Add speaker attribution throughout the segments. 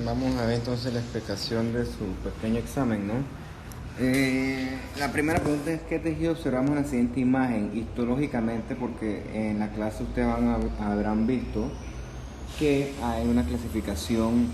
Speaker 1: Vamos a ver entonces la explicación de su pequeño examen, ¿no? La primera pregunta es: ¿qué tejido observamos en la siguiente imagen histológicamente? Porque en la clase ustedes habrán visto que hay una clasificación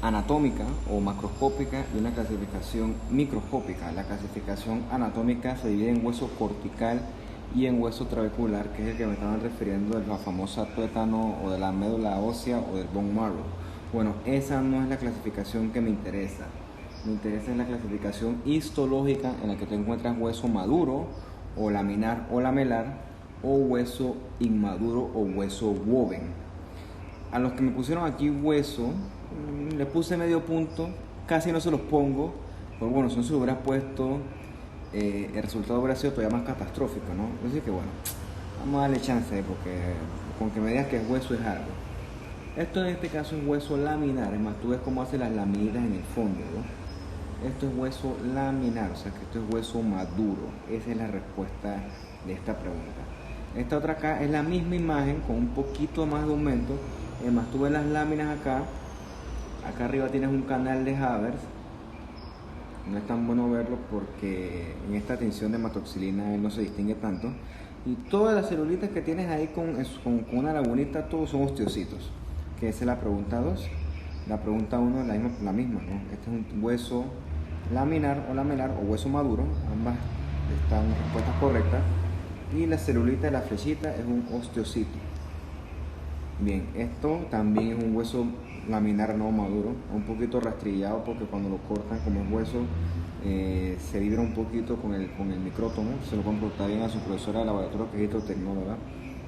Speaker 1: anatómica o macroscópica y una clasificación microscópica. La clasificación anatómica se divide en hueso cortical y en hueso trabecular, que es el que me estaban refiriendo de la famosa tuétano o de la médula ósea o del bone marrow. Bueno, esa no es la clasificación que me interesa. Me interesa la clasificación histológica, en la que te encuentras hueso maduro o laminar o lamelar, o hueso inmaduro o hueso woven. A los que me pusieron aquí hueso, le puse medio punto, casi no se los pongo, pero bueno, si no se lo hubieras puesto, el resultado hubiera sido todavía más catastrófico, ¿no? Así que bueno, vamos a darle chance, porque con que me digas que es hueso es algo. Esto en este caso es hueso laminar, es más, tú ves cómo hace las laminitas en el fondo, ¿no? Esto es hueso laminar, o sea que esto es hueso maduro. Esa es la respuesta de esta pregunta. Esta otra acá es la misma imagen con un poquito más de aumento. Además, tú ves las láminas acá. Acá arriba tienes un canal de Haber. No es tan bueno verlo porque en esta tensión de hematoxilina él no se distingue tanto. Y todas las celulitas que tienes ahí con una lagunita, todos son osteocitos. Que esa es la pregunta 2. La pregunta 1 es la misma, ¿no? Este es un hueso laminar o lamelar o hueso maduro. Ambas están respuestas correctas. Y la celulita de la flechita es un osteocito. Bien, esto también es un hueso laminar no maduro, un poquito rastrillado porque cuando lo cortan, como es hueso, se vibra un poquito con el micrótomo. Se lo pueden preguntar bien a su profesora de laboratorio, que es hidrotecnóloga,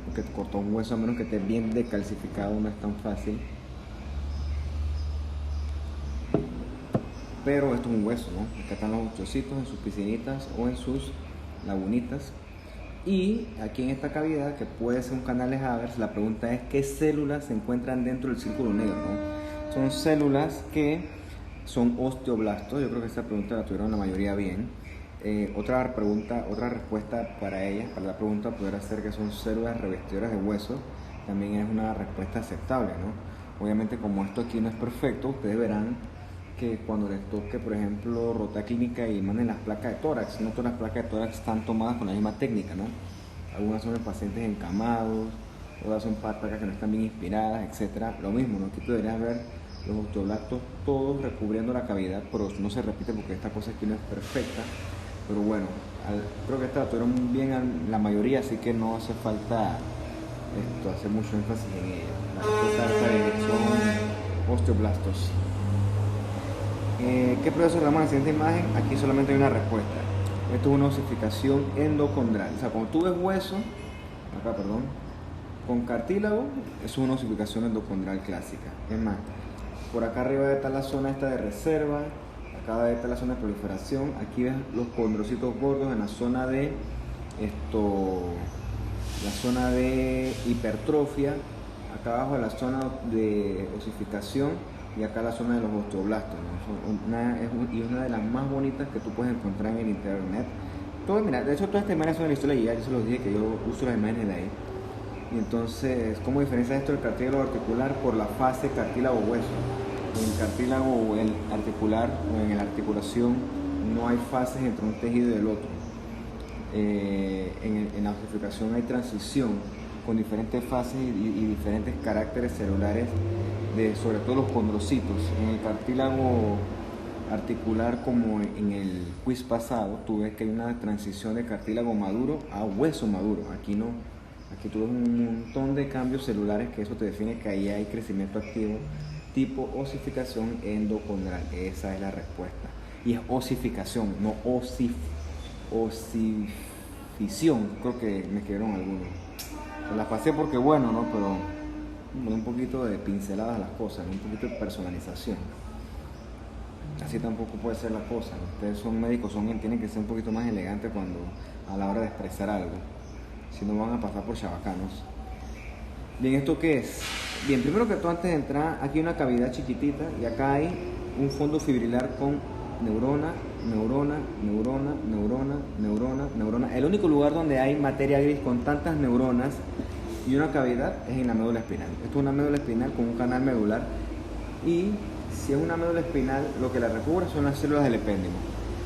Speaker 1: porque cortó un hueso, a menos que esté bien decalcificado, no es tan fácil. Pero esto es un hueso, ¿no? Acá están los osteocitos en sus piscinitas o en sus lagunitas. Y aquí en esta cavidad, que puede ser un canal de Haber, la pregunta es: ¿qué células se encuentran dentro del círculo negro, ¿no? Son células que son osteoblastos. Yo creo que esta pregunta la tuvieron la mayoría bien. Otra respuesta para ella, para la pregunta, podría ser que son células revestidoras de hueso. También es una respuesta aceptable, ¿no? Obviamente, como esto aquí no es perfecto, ustedes verán que cuando les toque, por ejemplo, rotar clínica y manden las placas de tórax, no todas las placas de tórax están tomadas con la misma técnica, ¿no? Algunas son de pacientes encamados, otras son placas que no están bien inspiradas, etc. Lo mismo, ¿no? Aquí tú deberías ver los osteoblastos todos recubriendo la cavidad, pero no se repite porque esta cosa aquí no es perfecta. Pero bueno, creo que esta la tuvieron bien la mayoría, así que no hace falta hacer mucho énfasis en ella. La respuesta son osteoblastos. ¿Qué proceso llamamos en la siguiente imagen? Aquí solamente hay una respuesta. Esto es una osificación endocondral. O sea, cuando tú ves hueso, con cartílago, es una osificación endocondral clásica. Es más, por acá arriba está la zona esta de reserva, acá está la zona de proliferación, aquí ves los condrocitos gordos en la zona de la zona de hipertrofia, acá abajo la zona de osificación, y acá la zona de los osteoblastos, ¿no? Y una de las más bonitas que tú puedes encontrar en el internet. Mira, de hecho todas estas imágenes son de la historia guía, yo se los dije que yo uso las imágenes de ahí. Y entonces, ¿cómo diferencia esto del cartílago articular? Por la fase cartílago-hueso. En el cartílago o el articular o en la articulación no hay fases entre un tejido y el otro. En la ossificación hay transición con diferentes fases y diferentes caracteres celulares, sobre todo los condrocitos. En el cartílago articular, como en el quiz pasado, tú ves que hay una transición de cartílago maduro a hueso maduro. Aquí no. Aquí tú ves un montón de cambios celulares, que eso te define que ahí hay crecimiento activo tipo osificación endocondral. Esa es la respuesta. Y es osificación, no osifición. Creo que me escribieron algunos. Se las pasé porque bueno, ¿no? Pero un poquito de pinceladas a las cosas, ¿no? Un poquito de personalización. Así tampoco puede ser la cosa, ¿no? Ustedes son médicos, tienen que ser un poquito más elegantes a la hora de expresar algo. Si no, van a pasar por chabacanos. Bien, ¿esto qué es? Bien, primero que todo, antes de entrar, aquí hay una cavidad chiquitita y acá hay un fondo fibrilar con neurona, neurona, neurona, neurona, neurona, neurona. El único lugar donde hay materia gris con tantas neuronas y una cavidad es en la médula espinal. Esto es una médula espinal con un canal medular Y si es una médula espinal, lo que la recubre son las células del epéndimo.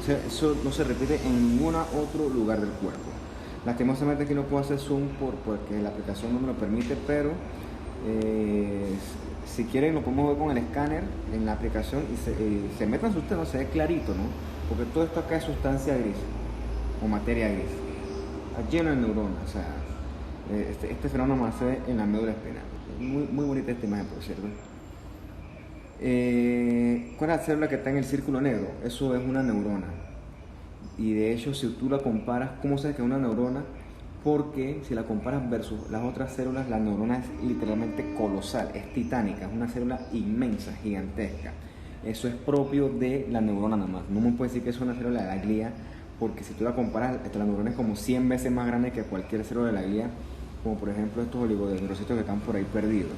Speaker 1: O sea, eso no se repite en ningún otro lugar del cuerpo. Lastimosamente aquí no puedo hacer zoom porque la aplicación no me lo permite, pero si quieren lo podemos ver con el escáner en la aplicación y se metan ustedes, no se ve clarito, ¿no? Porque todo esto acá es sustancia gris o materia gris. Lleno de neuronas, o sea, este fenómeno más se ve en la médula espinal. Muy bonita esta imagen, por cierto. ¿Cuál es la célula que está en el círculo negro? Eso es una neurona. Y de hecho, si tú la comparas, ¿cómo sabes que es una neurona? Porque si la comparas versus las otras células, la neurona es literalmente colosal, es titánica, es una célula inmensa, gigantesca. Eso es propio de la neurona nada más. No me puedes decir que es una célula de la glía, porque si tú la comparas, la neurona es como 100 veces más grande que cualquier célula de la glía, como por ejemplo estos oligodendrocitos que están por ahí perdidos.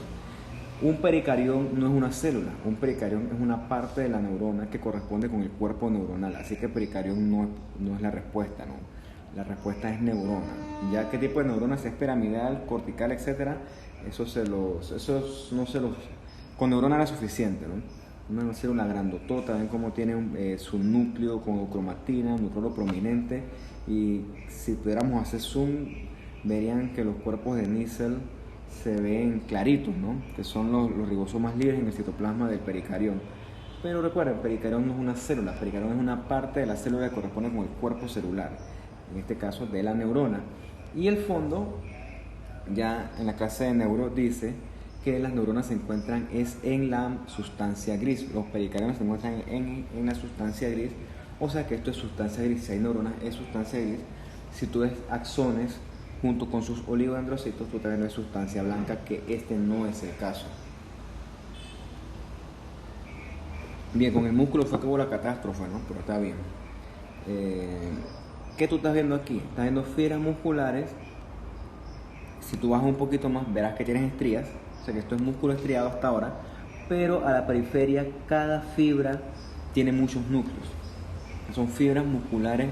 Speaker 1: Un pericarión no es una célula, un pericarión es una parte de la neurona que corresponde con el cuerpo neuronal, así que pericarión no es la respuesta, ¿no? La respuesta es neurona. Ya qué tipo de neurona, si es piramidal, cortical, etcétera, con neurona era suficiente, ¿no? Una célula grandotota, ven cómo tiene su núcleo con cromatina, núcleo prominente, y si pudiéramos hacer zoom, verían que los cuerpos de Nissl se ven claritos, ¿no? Que son los ribosomas libres en el citoplasma del pericarión. Pero recuerden, el pericarión no es una célula, el pericarión es una parte de la célula que corresponde con el cuerpo celular, en este caso de la neurona. Y el fondo, ya en la clase de neuro, dice que las neuronas se encuentran en la sustancia gris. Los pericariones se encuentran en la sustancia gris, o sea que esto es sustancia gris. Si hay neuronas, es sustancia gris. Si tú ves axones junto con sus oligodendrocitos, tú también ves sustancia blanca, que este no es el caso. Bien, con el músculo fue que hubo la catástrofe, ¿no? Pero está bien. ¿Qué tú estás viendo aquí? Estás viendo fibras musculares. Si tú bajas un poquito más, verás que tienes estrías. O sea que esto es músculo estriado hasta ahora. Pero a la periferia, cada fibra tiene muchos núcleos. Son fibras musculares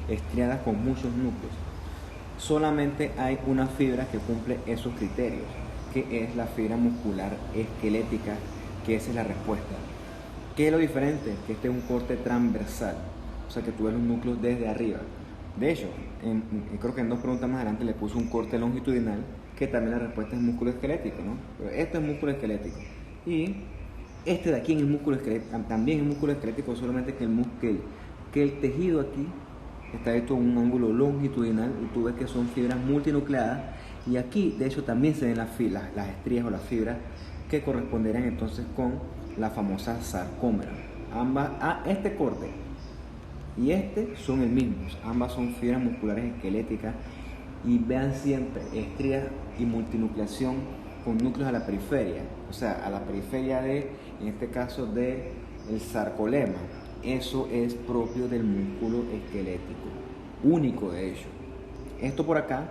Speaker 1: estriadas con muchos núcleos. Solamente hay una fibra que cumple esos criterios, que es la fibra muscular esquelética, que esa es la respuesta. ¿Qué es lo diferente? Que este es un corte transversal, o sea que tú ves los núcleos desde arriba. De hecho, creo que en 2 preguntas más adelante le puse un corte longitudinal, que también la respuesta es músculo esquelético, ¿no? Pero esto es músculo esquelético. Y este de aquí en el músculo esquelético, también es músculo esquelético, solamente que el tejido aquí está hecho en un ángulo longitudinal y tú ves que son fibras multinucleadas, y aquí de hecho también se ven las estrías o las fibras que corresponderían entonces con la famosa sarcómera. Ambas, este corte y este son el mismo, ambas son fibras musculares esqueléticas, y vean siempre estrías y multinucleación con núcleos a la periferia, o sea, a la periferia en este caso de el sarcolema. Eso es propio del músculo esquelético, único de hecho. Esto por acá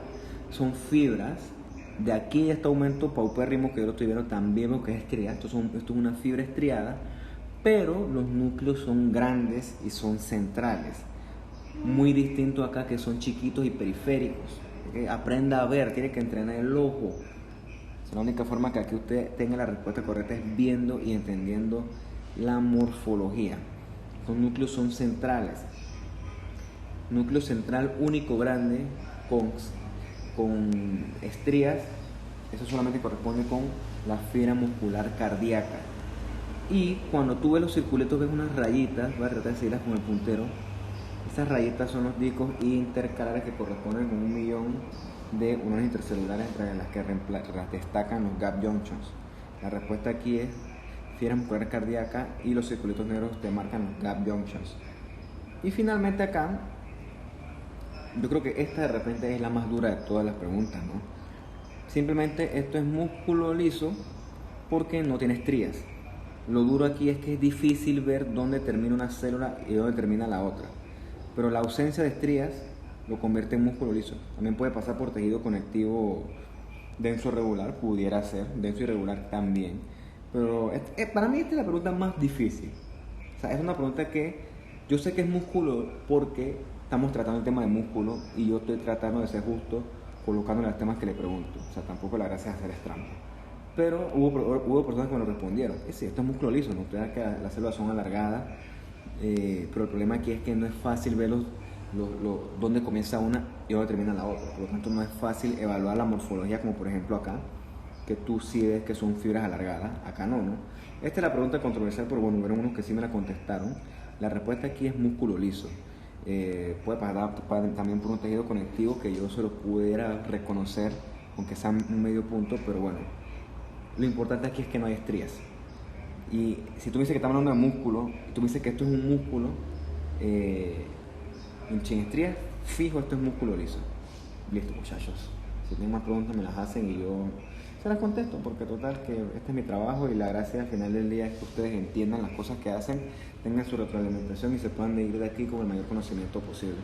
Speaker 1: son fibras. De aquí este aumento paupérrimo que yo lo estoy viendo también veo que es estriada. Esto es una fibra estriada, pero los núcleos son grandes y son centrales. Muy distinto acá, que son chiquitos y periféricos. ¿Okay? Aprenda a ver, tiene que entrenar el ojo. La única forma que aquí usted tenga la respuesta correcta es viendo y entendiendo la morfología. Los núcleos son centrales. Núcleo central único grande con estrías. Eso solamente corresponde con la fibra muscular cardíaca. Y cuando tú ves los circulitos, ves unas rayitas. Voy a tratar de seguirlas con el puntero. Esas rayitas son los discos intercalares que corresponden con 1.000.000 de uniones intercelulares, entre las que destacan los gap junctions. La respuesta aquí es fibra muscular cardíaca, y los circulitos negros te marcan los gap junctions. Y finalmente acá, yo creo que esta de repente es la más dura de todas las preguntas, ¿no? Simplemente esto es músculo liso porque no tiene estrías. Lo duro aquí es que es difícil ver dónde termina una célula y dónde termina la otra. Pero la ausencia de estrías lo convierte en músculo liso. También puede pasar por tejido conectivo denso regular, pudiera ser, denso irregular también. Pero para mí esta es la pregunta más difícil. O sea, es una pregunta que yo sé que es músculo porque estamos tratando el tema de músculo y yo estoy tratando de ser justo colocándole los temas que le pregunto. O sea, tampoco la gracia es hacer trampa. Pero hubo personas que me lo respondieron. Sí, esto es músculo liso, no creas que las células son alargadas, pero el problema aquí es que no es fácil ver dónde comienza una y dónde termina la otra. Por lo tanto, no es fácil evaluar la morfología, como por ejemplo acá, que tú sí ves que son fibras alargadas, acá no, ¿no? Esta es la pregunta controversial, pero bueno, hubieron unos que sí me la contestaron. La respuesta aquí es músculo liso. Puede pasar también por un tejido conectivo que yo se lo pudiera reconocer, aunque sea un medio punto, pero bueno, lo importante aquí es que no hay estrías. Y si tú me dices que estamos hablando de músculo, tú me dices que esto es un músculo sin estrías, fijo, esto es músculo liso. Listo, muchachos. Si tienen más preguntas me las hacen y yo se las contesto, porque total que este es mi trabajo y la gracia al final del día es que ustedes entiendan las cosas que hacen, tengan su retroalimentación y se puedan ir de aquí con el mayor conocimiento posible.